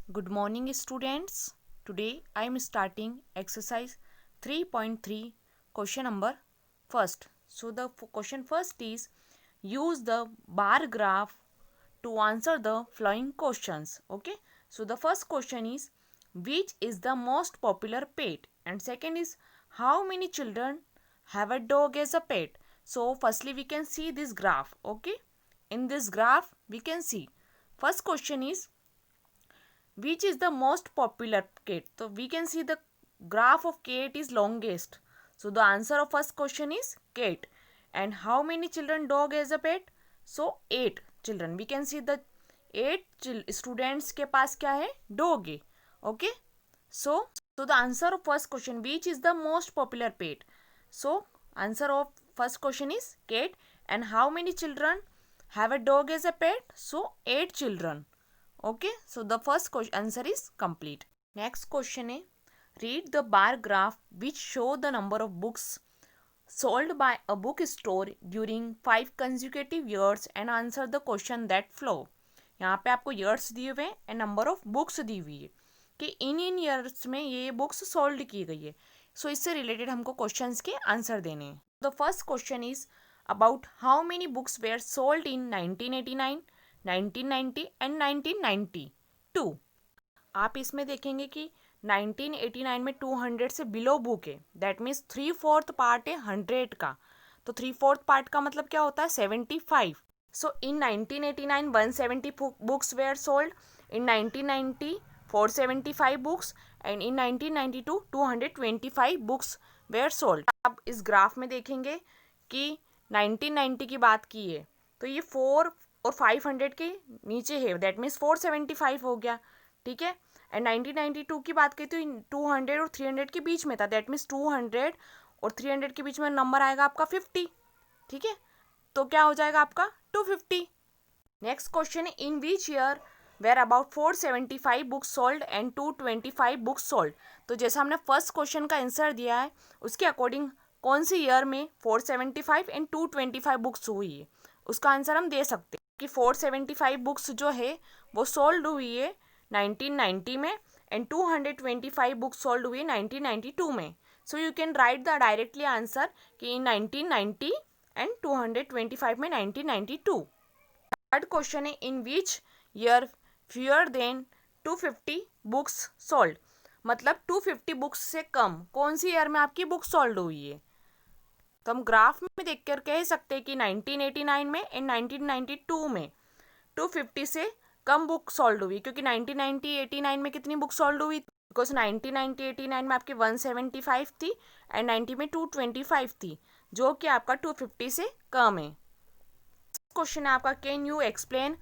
Good morning, students. Today I am starting exercise 3.3, question number first. So the question first is use the bar graph to answer the following questions. Okay. So the first question is which is the most popular pet, and second is how many children have a dog as a pet. So firstly we can see this graph. Okay. In this graph we can see first question is which is the most popular cat. So we can see the graph of cat is longest. So the answer of first question is cat. And how many children dog has a pet? So 8 children. We can see the 8 students के पास क्या है? Dog है. Okay. So the answer of first question, which is the most popular pet? So answer of first question is cat. And how many children have a dog as a pet? So 8 children. Okay, so the first question answer is complete. Next question is read the bar graph which show the number of books sold by a bookstore during 5 consecutive years and answer the question that flow. यहाँ पे आपको years दिए हुए हैं and number of books दी हुई है कि इन years में ये बुक्स सोल्ड की गई है. सो इससे रिलेटेड हमको क्वेश्चंस के आंसर देने हैं. The first question is about how many books were sold in 1989, 1990 and 1992. आप इसमें देखेंगे कि 1989 में 200 से बिलो बुक है. दैट मीन्स 3/4 पार्ट है 100 का. तो 3/4 पार्ट का मतलब क्या होता है 75. So in 1989 170 books were sold. In 1990 475 books and in 1992 225 books were sold. अब इस ग्राफ में देखेंगे कि 1990 की बात की है तो ये 4 और 500 के नीचे है. दैट मीन्स 475 हो गया. ठीक है. एंड 1992 की बात करें तो 200 और 300 के बीच में था. दैट मीन्स 200 और 300 के बीच में नंबर आएगा आपका 50. ठीक है. तो क्या हो जाएगा आपका 250. नेक्स्ट क्वेश्चन है in which year were about 475 books sold and 225 books sold. तो जैसा हमने फर्स्ट क्वेश्चन का आंसर दिया है उसके अकॉर्डिंग कौन सी ईयर में 475 एंड 225 बुक्स हुई है उसका आंसर हम दे सकते हैं कि 475 बुक्स जो है वो सोल्ड हुई है 1990 में एंड 225 बुक्स सोल्ड हुई है 1992 में. So you can write the directly answer कि इन 1990 एंड 225 में 1992. थर्ड क्वेश्चन है in which year fewer than 250 books sold. मतलब 250 बुक्स से कम कौन सी ईयर में आपकी बुक सोल्ड हुई है. तो हम ग्राफ में देखकर कह सकते हैं कि 1989 में एंड 1992 में 250 से कम बुक सोल्ड हुई. क्योंकि 1990-89 में कितनी बुक सोल्ड हुई बिकॉज 1990-89 में आपकी 175 थी एंड 90 में 225 थी जो कि आपका 250 से कम है. क्वेश्चन है आपका can you explain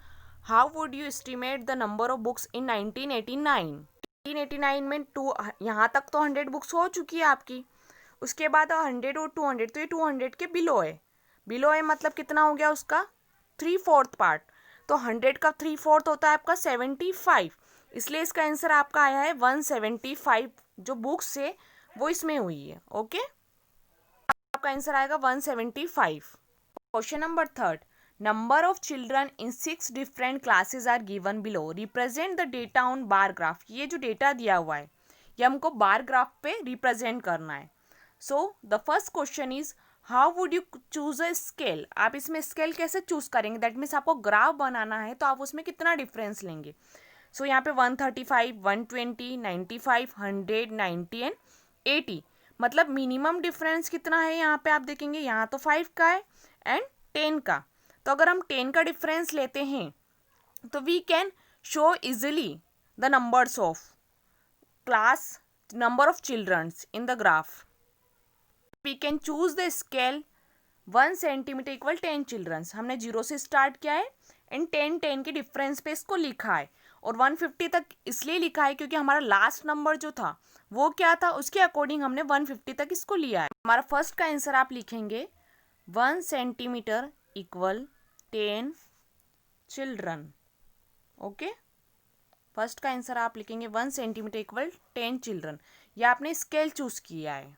how would you estimate the number of books इन 1989. 1989 में यहाँ तक तो 100 बुक्स हो चुकी है आपकी. उसके बाद 100 और 200 तो ये 200 के बिलो है. बिलो है मतलब कितना हो गया उसका 3/4 पार्ट. तो 100 का 3/4 होता है आपका 75. इसलिए इसका आंसर आपका आया है 175 जो बुक्स है वो इसमें हुई है. ओके. आपका आंसर आएगा 175. Question number third number of children in 6 different classes are given below. Represent the data on bar graph. ये जो डेटा दिया हुआ है ये हमको बार ग्राफ पे रिप्रेजेंट करना है. So the first question is how would you choose a scale. आप इसमें स्केल कैसे चूज करेंगे. दैट मीन्स आपको ग्राफ बनाना है तो आप उसमें कितना डिफरेंस लेंगे. सो यहाँ पे 135 120 95 100 90 एंड 80. मतलब मिनिमम डिफरेंस कितना है यहाँ पे आप देखेंगे यहाँ तो 5 का है एंड 10 का. तो अगर हम 10 का डिफरेंस लेते हैं तो we can show easily the numbers of class number of childrens in the graph. We can choose the scale 1 centimetre equal 10 childrens. हमने 0 से स्टार्ट किया है एंड 10 के डिफरेंस पे इसको लिखा है. और 150 तक इसलिए लिखा है क्योंकि हमारा लास्ट नंबर जो था वो क्या था उसके अकॉर्डिंग हमने 150 तक इसको लिया है. हमारा फर्स्ट का आंसर आप लिखेंगे 1 centimetre equal 10 children. Okay. First का आंसर आप लिखेंगे 1 सेंटीमीटर इक्वल 10 चिल्ड्रन. या आपने स्केल चूज किया है.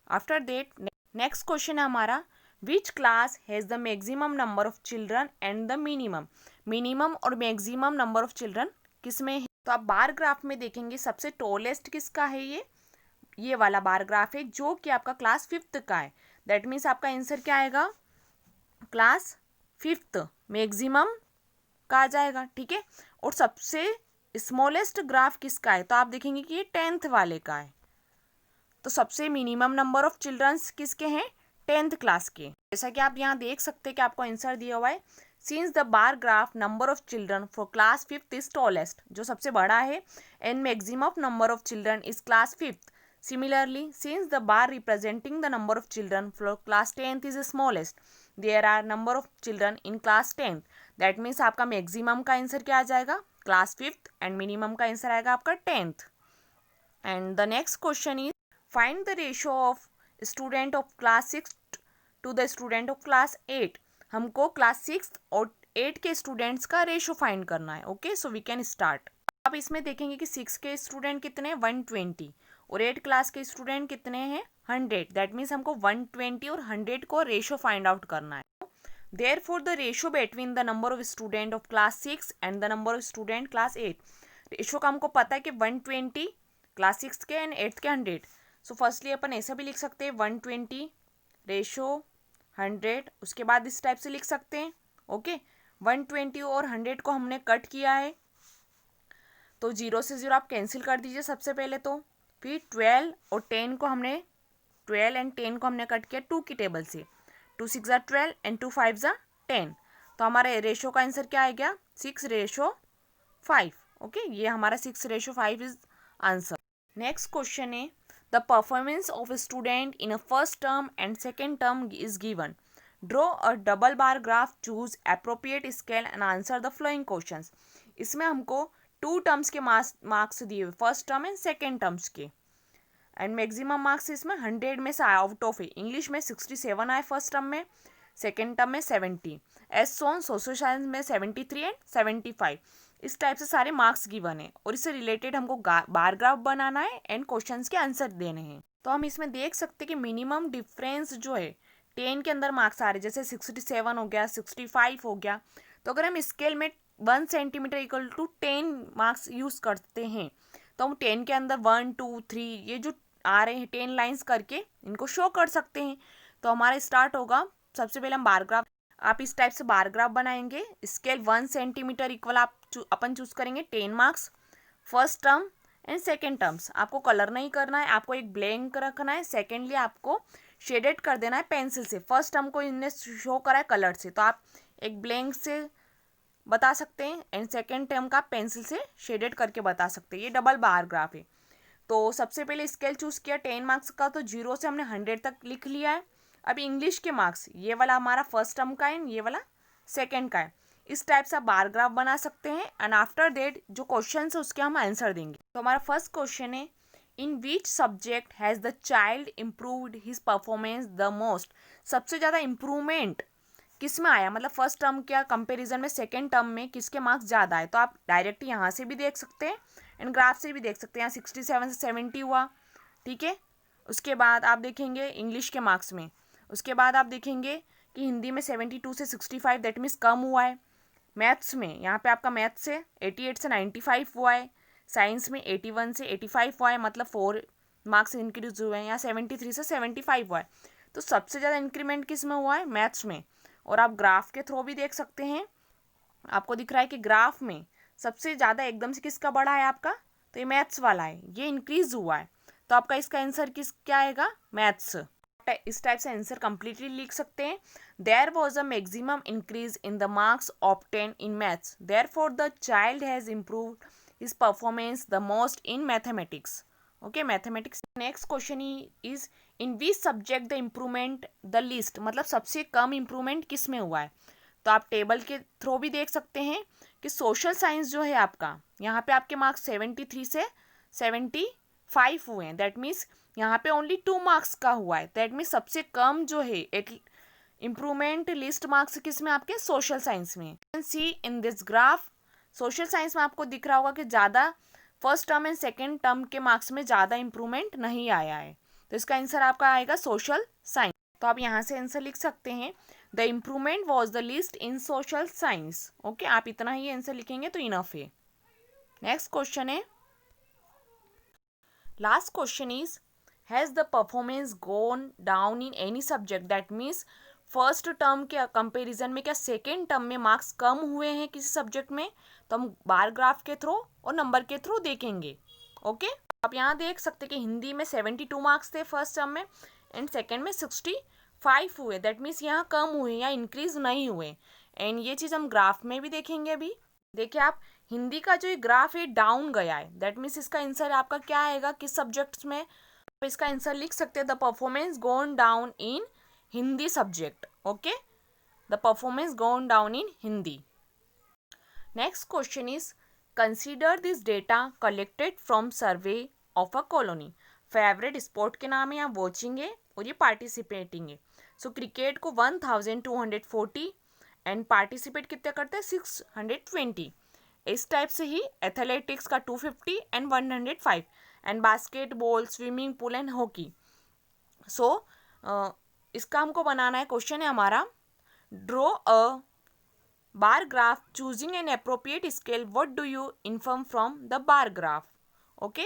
आफ्टर दैट नेक्स्ट क्वेश्चन है हमारा which class has the maximum number of children and the minimum. Minimum और मैक्सिमम नंबर ऑफ चिल्ड्रन किस में तो आप बार ग्राफ में देखेंगे सबसे टॉलेस्ट किसका है, ये वाला बार ग्राफ है जो कि आपका क्लास 5th का है। दैट मीन्स आपका आंसर क्या आएगा, क्लास 5th मैक्सिमम का आ जाएगा। ठीक है, और सबसे स्मॉलेस्ट ग्राफ किसका है, तो आप देखेंगे कि ये 10th वाले का है। तो सबसे मिनिमम नंबर ऑफ चिल्ड्रंस किसके हैं, 10th क्लास के। जैसा कि आप यहाँ देख सकते हैं कि आपको आंसर दिया हुआ है, since the bar graph number of children for class 5th is tallest, जो सबसे बड़ा है, and maximum of number of children is class 5th। Similarly, since the bar representing the number of children for class 10th is smallest, there are number of children in class 10th. That means आपका maximum का answer क्या आ जाएगा, class 5th, and minimum का answer आएगा आपका 10th। And the next question is find the ratio of student of class 6 to the student of class 8। हमको class 6 और 8 के स्टूडेंट्स का रेशियो फाइंड करना है। Okay, so we can start. आप इसमें देखेंगे कि 6 के स्टूडेंट कितने हैं, 120, और 8 क्लास के स्टूडेंट कितने हैं, 100। दैट मीन्स हमको 120 और 100 को रेशियो फाइंड आउट करना है। Therefore the ratio between the number of student of class 6 and the number of student class 8, ratio का हमको पता है कि 120 क्लास 6 के एंड 8 के 100। सो फर्स्टली अपन ऐसा भी लिख सकते हैं 120 रेशियो 100, उसके बाद इस टाइप से लिख सकते हैं। ओके, 120 और 100 को हमने कट किया है, तो 0 से 0 आप कैंसिल कर दीजिए सबसे पहले। तो फिर 12 और 10 को हमने 12 एंड 10 को हमने कट किया 2 की टेबल से, 2 6 ज़ा 12 एंड 2 5 ज़ा 10। तो हमारे रेशो का आंसर क्या आ गया, 6:5। ओके, ये हमारा 6:5 इज आंसर। नेक्स्ट क्वेश्चन है the performance of a student in a first term and second term is given. Draw a double bar graph, choose appropriate scale and answer the flowing questions. इसमें हमको 2 terms के marks दिए हुए, first term and second terms के, and maximum marks इसमें 100 में से out of है। इंग्लिश में 67 आए फर्स्ट टर्म में, सेकेंड टर्म में 70, एज सोन सोशल साइंस में 73 एंड 75। इस टाइप से सारे मार्क्स गिवन है, और इससे रिलेटेड हमको बार ग्राफ बनाना है एंड क्वेश्चंस के आंसर देने हैं। तो हम इसमें देख सकते हैं कि मिनिमम डिफरेंस जो है 10 के अंदर मार्क्स आ रहे, जैसे 67 हो गया, 65 हो गया। तो अगर हम स्केल में 1 centimetre equal to 10 marks use करते हैं, तो हम 10 के अंदर 1 2 3 ये जो आ रहे हैं 10 लाइंस करके इनको शो कर सकते हैं। तो हमारा स्टार्ट होगा, सबसे पहले हम बार ग्राफ, आप इस टाइप से बार ग्राफ बनाएंगे। स्केल 1 सेंटीमीटर इक्वल आप अपन चूज करेंगे 10 marks, first term and second terms. आपको कलर नहीं करना है, आपको एक ब्लैंक रखना है। सेकेंडली आपको शेडेड कर देना है पेंसिल से। फर्स्ट टर्म को इनने शो करा है कलर से, तो आप एक ब्लैंक से बता सकते हैं, एंड सेकेंड टर्म का पेंसिल से शेडेड करके बता सकते हैं। ये डबल बार ग्राफ है। तो सबसे पहले स्केल चूज किया 10 मार्क्स का, तो 0 से हमने 100 तक लिख लिया है। अब इंग्लिश के मार्क्स, ये वाला हमारा फर्स्ट टर्म का है, ये वाला सेकेंड का है। इस टाइप से आप बार ग्राफ बना सकते हैं, एंड आफ्टर दैट जो क्वेश्चन है उसके हम आंसर देंगे। तो हमारा फर्स्ट क्वेश्चन है, in which subject has the child improved his performance the most. सबसे ज़्यादा इम्प्रूवमेंट किस में आया, मतलब फर्स्ट टर्म क्या कंपैरिजन में सेकेंड टर्म में किसके मार्क्स ज़्यादा आए। तो आप डायरेक्ट यहाँ से भी देख सकते हैं एंड ग्राफ से भी देख सकते हैं। यहाँ 67 से 70 हुआ, ठीक है। उसके बाद आप देखेंगे इंग्लिश के मार्क्स में, उसके बाद आप देखेंगे कि हिंदी में 72 से 65, दैट मीन्स कम हुआ है। मैथ्स में यहाँ पे आपका मैथ्स से 88 से 95 हुआ है। साइंस में 81 से 85 हुआ है, मतलब 4 मार्क्स इंक्रीज हुए हैं। यहाँ 73 से 75 हुआ है। तो सबसे ज़्यादा इंक्रीमेंट किस में हुआ है, मैथ्स में। और आप ग्राफ के थ्रू भी देख सकते हैं, आपको दिख रहा है कि ग्राफ में सबसे ज़्यादा एकदम से किसका बढ़ा है आपका, तो ये मैथ्स वाला है, ये इंक्रीज हुआ है। तो आपका इसका आंसर क्या आएगा, मैथ्स। इस टाइप से आंसर कंप्लीटली लिख सकते हैं। There was a maximum increase in the marks obtain in maths, therefore the child has improved his performance the most in mathematics. Okay, mathematics. Next question is in which subject the improvement the least, मतलब सबसे कम improvement किस में हुआ है। तो आप table के through भी देख सकते हैं कि सोशल साइंस जो है आपका, यहाँ पे आपके मार्क्स 73 से 75 हुए हैं। दैट मीन्स यहाँ पे ओनली 2 मार्क्स का हुआ है। दैट मीन्स सबसे कम जो है एक इम्प्रूवमेंट लिस्ट मार्क्स किस में, आपके सोशल साइंस में। See in this graph, social science में आपको दिख रहा होगा कि ज़्यादा first term and second term के मार्क्स में ज़्यादा इम्प्रूवमेंट नहीं आया है। तो इसका आंसर आपका आएगा सोशल साइंस। तो आप यहाँ से आंसर लिख सकते हैं, the improvement was the list in social science. Okay, आप इतना ही आंसर लिखेंगे तो इनफ है। नेक्स्ट क्वेश्चन है, last question is, has the performance gone down in any subject? That means first term के कंपैरिजन में क्या सेकेंड टर्म में मार्क्स कम हुए हैं किसी सब्जेक्ट में? तो हम बार ग्राफ के थ्रू और नंबर के थ्रू देखेंगे। ओके, आप यहाँ देख सकते कि हिंदी में 72 मार्क्स थे फर्स्ट टर्म में एंड सेकेंड में 65 हुए। दैट मीन्स यहाँ कम हुए या इंक्रीज नहीं हुए। एंड ये चीज़ हम ग्राफ में भी देखेंगे। अभी देखिए आप, हिंदी का जो ग्राफ है डाउन गया है। दैट मीन्स इसका आंसर आपका क्या आएगा किस सब्जेक्ट्स में? तो इसका आंसर लिख सकते हैं the performance gone down in Hindi subject. Okay, the performance gone down in Hindi. Next question is, consider this data collected from survey of a colony. Favourite sport के नाम है, यहाँ वॉचिंग है और ये पार्टिसिपेटिंग है। सो क्रिकेट को 1240 एंड पार्टिसिपेट कितने करते हैं 620। इस टाइप से ही एथलेटिक्स का 250 and 105 and basketball, swimming pool and hockey. So इसका हमको बनाना है, क्वेश्चन है हमारा, draw a bar graph choosing an appropriate scale, what do you inform from the bar graph? Okay,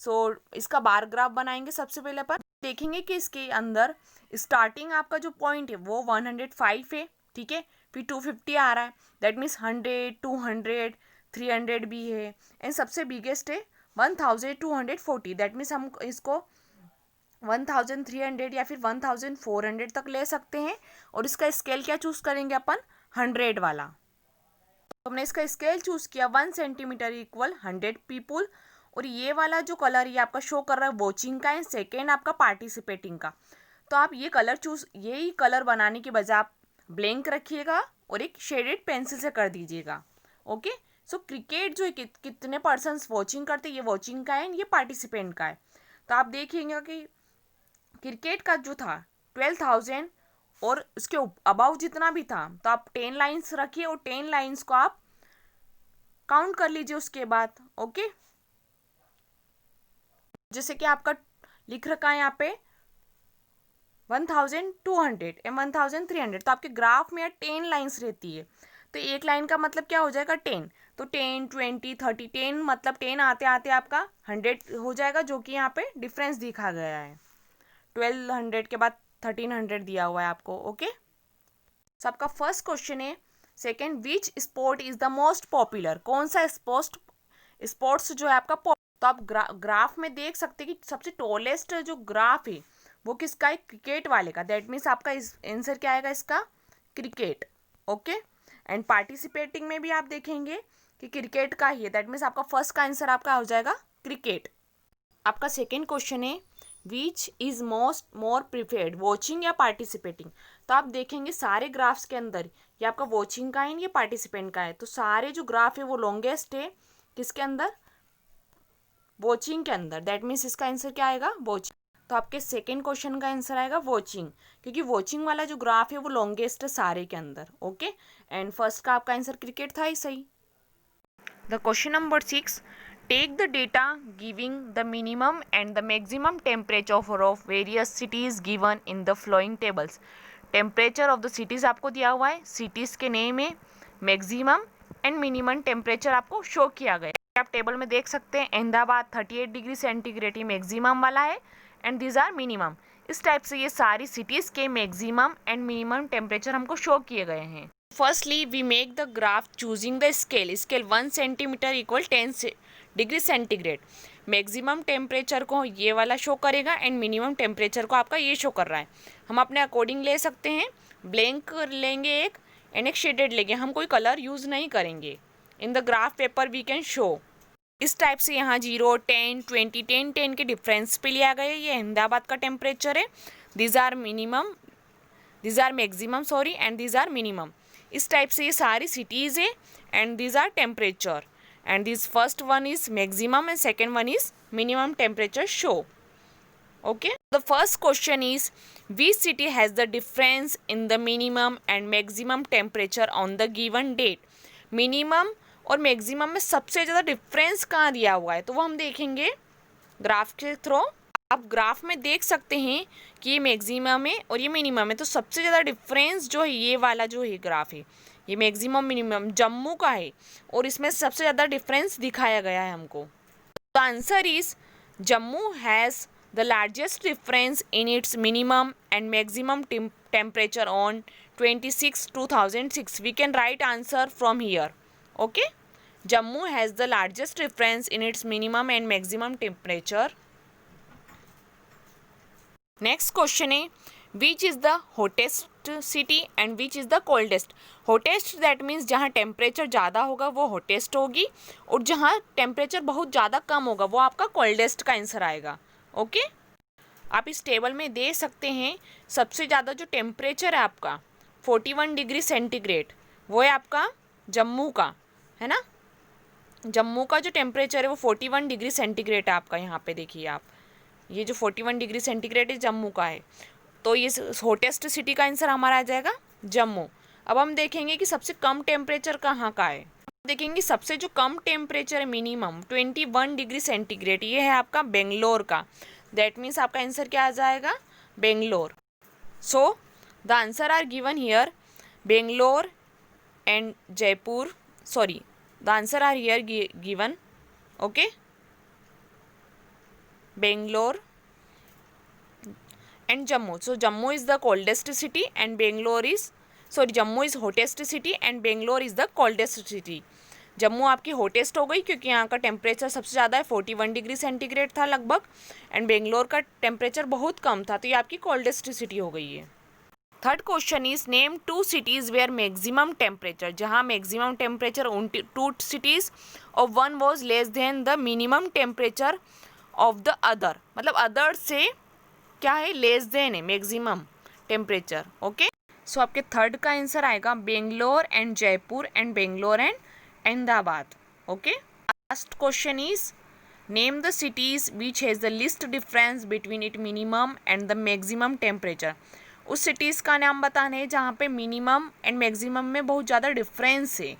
so इसका बार ग्राफ बनाएंगे। सबसे पहले पर देखेंगे कि इसके अंदर स्टार्टिंग आपका जो पॉइंट है वो 105 है, ठीक है, फिर 250 आ रहा है। दैट मीन्स 100, 200, 300 भी है एंड सबसे बिगेस्ट है 1240। दैट मीन्स हम इसको 1300 या फिर 1400 तक ले सकते हैं। और इसका स्केल क्या चूज करेंगे अपन? 100 वाला। तो हमने इसका स्केल चूज किया 1 सेंटीमीटर इक्वल 100 पीपुल। और ये वाला जो कलर ये आपका शो कर रहा है वॉचिंग का एंड सेकेंड आपका पार्टिसिपेटिंग का। तो आप ये कलर चूज, यही कलर बनाने के बजाय आप ब्लैंक रखिएगा और एक शेडेड पेंसिल से कर दीजिएगा। ओके, सो क्रिकेट जो है कितने पर्सन वॉचिंग करते हैं, ये वॉचिंग का है एंड ये पार्टिसिपेंट का है। तो आप देखेंगे कि क्रिकेट का जो था 12,000 और उसके अबाउ जितना भी था, तो आप 10 लाइन्स रखिए और 10 लाइन्स को आप काउंट कर लीजिए उसके बाद। ओके, जैसे कि आपका लिख रखा है यहाँ पे 1200 एंड 1300, तो आपके ग्राफ में 10 लाइन्स रहती है। तो एक लाइन का मतलब क्या हो जाएगा 10, तो 10, 20, 30, 10 मतलब 10 आते आते आपका 100 हो जाएगा, जो कि यहाँ पे डिफरेंस दिखा गया है। 1200 के बाद 1300 दिया हुआ है आपको। ओके, सबका फर्स्ट क्वेश्चन है, second, which sport is the most popular? कौन सा स्पोर्ट्स जो है आपका तो आप ग्राफ में देख सकते हैं कि सबसे टॉलेस्ट जो ग्राफ है वो किसका है? क्रिकेट वाले का। दैट मीन्स आपका आंसर क्या आएगा इसका? क्रिकेट। ओके, एंड पार्टिसिपेटिंग में भी आप देखेंगे कि क्रिकेट का ही है। दैट मीन्स आपका फर्स्ट का आंसर आपका हो जाएगा क्रिकेट। आपका सेकेंड क्वेश्चन है, which is more preferred, watching या पार्टिसिपेटिंग? तो आप देखेंगे सारे ग्राफ्स के अंदर ये आपका वॉचिंग का है, ये पार्टिसिपेंट का है। तो सारे जो ग्राफ है वो लॉन्गेस्ट है किसके अंदर? वॉचिंग के अंदर। दैट मीन्स इसका आंसर क्या आएगा? वॉचिंग। तो आपके सेकेंड क्वेश्चन का आंसर आएगा वॉचिंग, क्योंकि वॉचिंग वाला जो ग्राफ है वो लॉन्गेस्ट है सारे के अंदर। ओके, एंड फर्स्ट का आपका आंसर क्रिकेट था ही सही। The question number 6, take the data giving the minimum and the maximum temperature of various cities given in the following tables. Temperature of the cities आपको दिया हुआ है, सिटीज़ के name है, मैक्सिमम एंड मिनिमम टेम्परेचर आपको show किया गया है। आप टेबल में देख सकते हैं अहमदाबाद 38 डिग्री सेंटीग्रेड ही मैक्सिमम वाला है एंड दीज आर मिनिमम। इस टाइप से ये सारी सिटीज़ के मैक्सिमम एंड मिनिमम टेम्परेचर हमको शो किए गए हैं। Firstly we make the graph choosing the scale 1 centimetre equal 10 degree centigrade. Maximum temperature को ये वाला शो करेगा एंड मिनिमम टेम्परेचर को आपका ये शो कर रहा है। हम अपने अकॉर्डिंग ले सकते हैं, ब्लैंक लेंगे एक एंड एक शेडेड लेंगे, हम कोई कलर यूज़ नहीं करेंगे। In the graph paper we can show. इस टाइप से यहाँ 0, 10, 20, 10, 10 के डिफरेंस पे लिया गया है। ये अहमदाबाद का टेम्परेचर है। These are maximum sorry and these are minimum. इस टाइप से ये सारी सिटीज़ है and these are temperature and this first one is maximum and second one is minimum temperature show. Okay, the first question is, which city has the difference in the minimum and maximum temperature on the given date? minimum और maximum में सबसे ज़्यादा difference कहाँ दिया हुआ है, तो वो हम देखेंगे ग्राफ के थ्रू। आप ग्राफ में देख सकते हैं कि ये मैक्सिमम है और ये मिनिमम है, तो सबसे ज़्यादा डिफरेंस जो है ये वाला जो है ग्राफ है, ये मैक्सिमम मिनिमम जम्मू का है और इसमें सबसे ज़्यादा डिफरेंस दिखाया गया है हमको। The answer is Jammu has the largest difference in its minimum and maximum temperature on 26/2006. We can write answer from here. Okay, Jammu has the largest difference in its minimum and maximum temperature. Next question है, which is the hottest city and which is the coldest? Hottest that means जहाँ temperature ज़्यादा होगा वो hottest होगी, और जहाँ temperature बहुत ज़्यादा कम होगा वो आपका coldest का आंसर आएगा। ओके, आप इस टेबल में देख सकते हैं सबसे ज़्यादा जो टेम्परेचर है आपका 41 डिग्री सेंटीग्रेड वो है आपका जम्मू का, है ना। जम्मू का जो टेम्परेचर है वो 41 डिग्री सेंटीग्रेड है आपका। यहाँ पे देखिए आप, ये जो 41 डिग्री सेंटीग्रेड है जम्मू का है, तो ये हॉटेस्ट सिटी का आंसर हमारा आ जाएगा जम्मू। अब हम देखेंगे कि सबसे कम टेम्परेचर कहाँ का है। देखेंगे सबसे जो कम टेम्परेचर है मिनिमम 21 डिग्री सेंटीग्रेड, ये है आपका बेंगलोर का। दैट मीन्स आपका आंसर क्या आ जाएगा, Bangalore. So the answer are given here Bangalore and Jaipur, sorry the answer are here given, okay, Bangalore and Jammu. So Jammu is the coldest city and Bangalore is, sorry, Jammu is hottest city and Bangalore is the coldest city. Jammu आपकी hottest हो गई क्योंकि यहाँ का temperature सबसे ज़्यादा है, 41 degree centigrade था लगभग, एंड बेंगलोर का टेम्परेचर बहुत कम था, तो ये आपकी कोल्डेस्ट सिटी हो गई है। Third question is name 2 cities where maximum temperature, जहाँ मैक्सिमम टेम्परेचर उन 2 cities और 1 was less than the minimum temperature of the other, मतलब अदर से क्या है, लेस देन है मैक्सिमम टेम्परेचर। ओके, सो आपके थर्ड का आंसर आएगा Bangalore and Jaipur and Bangalore and Ahmedabad. Okay, last question is name the cities which has the least difference between it minimum and the maximum temperature. उस cities का नाम बताना है जहाँ पे मिनिमम एंड मैक्सिमम में बहुत ज़्यादा डिफरेंस है।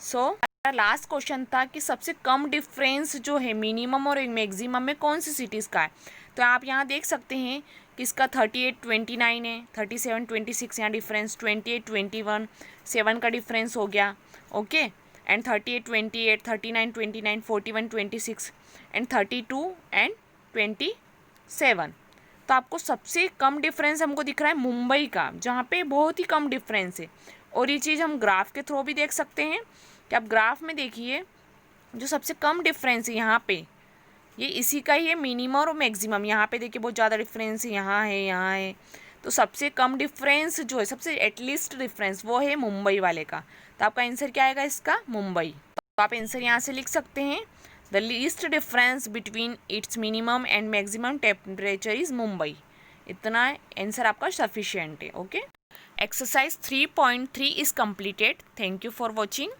सो लास्ट क्वेश्चन था कि सबसे कम डिफरेंस जो है मिनिमम और मैक्सिमम में कौन सी सिटीज़ का है। तो आप यहाँ देख सकते हैं कि इसका 38-29 है, 37-26 यहाँ डिफरेंस, 28-21 7 का डिफरेंस हो गया। Okay, and 38-28, 39-29, 41-26 and 32 and 27। तो आपको सबसे कम डिफरेंस हमको दिख रहा है मुंबई का, जहाँ पे बहुत ही कम डिफरेंस है। और ये चीज़ हम ग्राफ के थ्रू भी देख सकते हैं कि आप ग्राफ में देखिए जो सबसे कम डिफरेंस है यहाँ पे, ये इसी का ही है मिनिमम और मैक्सिमम। यहाँ पे देखिए बहुत ज़्यादा डिफरेंस है, यहाँ है, यहाँ है, तो सबसे कम डिफरेंस जो है, सबसे एटलीस्ट डिफरेंस वो है मुंबई वाले का। तो आपका आंसर क्या आएगा इसका, मुंबई। तो आप आंसर यहाँ से लिख सकते हैं the least difference between its minimum and maximum temperature is Mumbai. इतना आंसर आपका सफिशिएंट है। Okay, exercise 3.3 is completed. Thank you for watching.